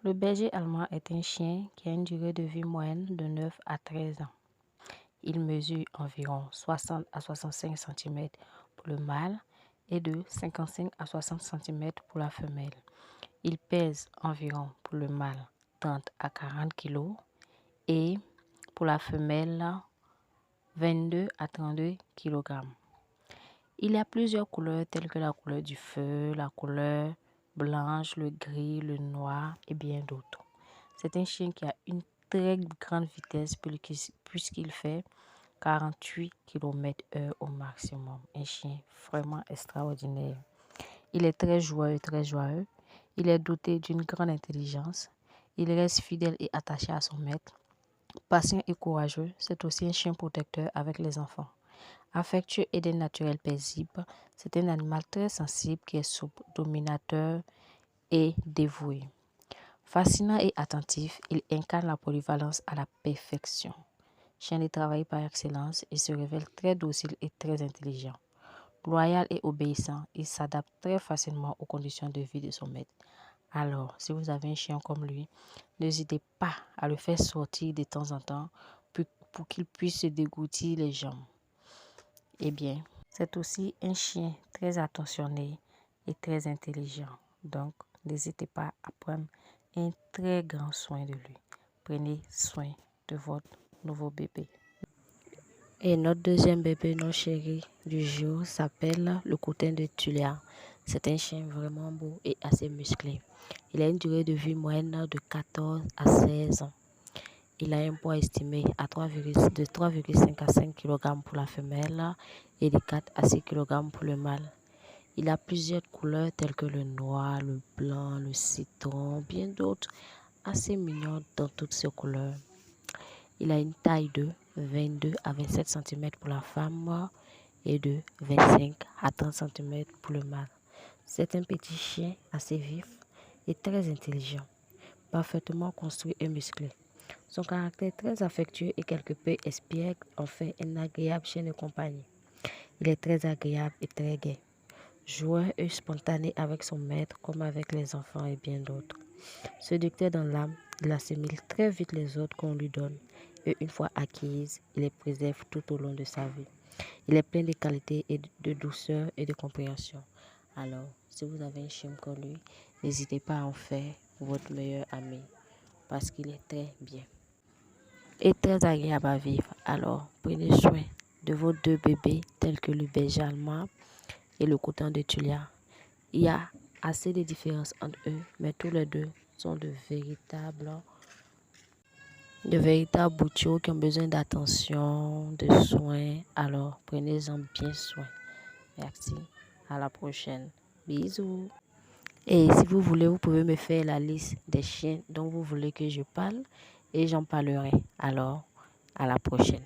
Le berger allemand est un chien qui a une durée de vie moyenne de 9 à 13 ans. Il mesure environ 60 à 65 cm pour le mâle et de 55 à 60 cm pour la femelle. Il pèse environ pour le mâle 30 à 40 kg et pour la femelle 22 à 32 kg. Il y a plusieurs couleurs telles que la couleur du feu, la couleur blanche, le gris, le noir et bien d'autres. C'est un chien qui a une très grande vitesse puisqu'il fait 48 km/h au maximum. Un chien vraiment extraordinaire. Il est très joyeux, très joyeux. Il est doté d'une grande intelligence. Il reste fidèle et attaché à son maître. Patient et courageux, c'est aussi un chien protecteur avec les enfants. Affectueux et d'un naturel paisible, c'est un animal très sensible qui est souple, dominateur et dévoué. Fascinant et attentif, il incarne la polyvalence à la perfection. Chien de travail par excellence, il se révèle très docile et très intelligent. Loyal et obéissant, il s'adapte très facilement aux conditions de vie de son maître. Alors, si vous avez un chien comme lui, n'hésitez pas à le faire sortir de temps en temps pour qu'il puisse se dégourdir les jambes. Eh bien, c'est aussi un chien très attentionné et très intelligent. Donc, n'hésitez pas à prendre un très grand soin de lui. Prenez soin de votre nouveau bébé. Et notre deuxième bébé, notre chéri du jour, s'appelle le Coutin de Tulia. C'est un chien vraiment beau et assez musclé. Il a une durée de vie moyenne de 14 à 16 ans. Il a un poids estimé de 3,5 à 5 kg pour la femelle et de 4 à 6 kg pour le mâle. Il a plusieurs couleurs telles que le noir, le blanc, le citron, bien d'autres, assez mignons dans toutes ces couleurs. Il a une taille de 22 à 27 cm pour la femme et de 25 à 30 cm pour le mâle. C'est un petit chien assez vif et très intelligent, parfaitement construit et musclé. Son caractère très affectueux et quelque peu espiègle en fait un agréable chien de compagnie. Il est très agréable et très gai, joueur et spontané avec son maître comme avec les enfants et bien d'autres. Séducteur dans l'âme, il assimile très vite les ordres qu'on lui donne et une fois acquise, il les préserve tout au long de sa vie. Il est plein de qualités et de douceur et de compréhension. Alors, si vous avez un chien comme lui, n'hésitez pas à en faire votre meilleur ami parce qu'il est très bien et très agréable à vivre. Alors, prenez soin de vos deux bébés tels que le berger allemand et le Coutin de Tulia. Il y a assez de différences entre eux, mais tous les deux sont de véritables boutures qui ont besoin d'attention, de soins. Alors, prenez-en bien soin. Merci. À la prochaine. Bisous. Et si vous voulez, vous pouvez me faire la liste des chiens dont vous voulez que je parle et j'en parlerai. Alors, à la prochaine.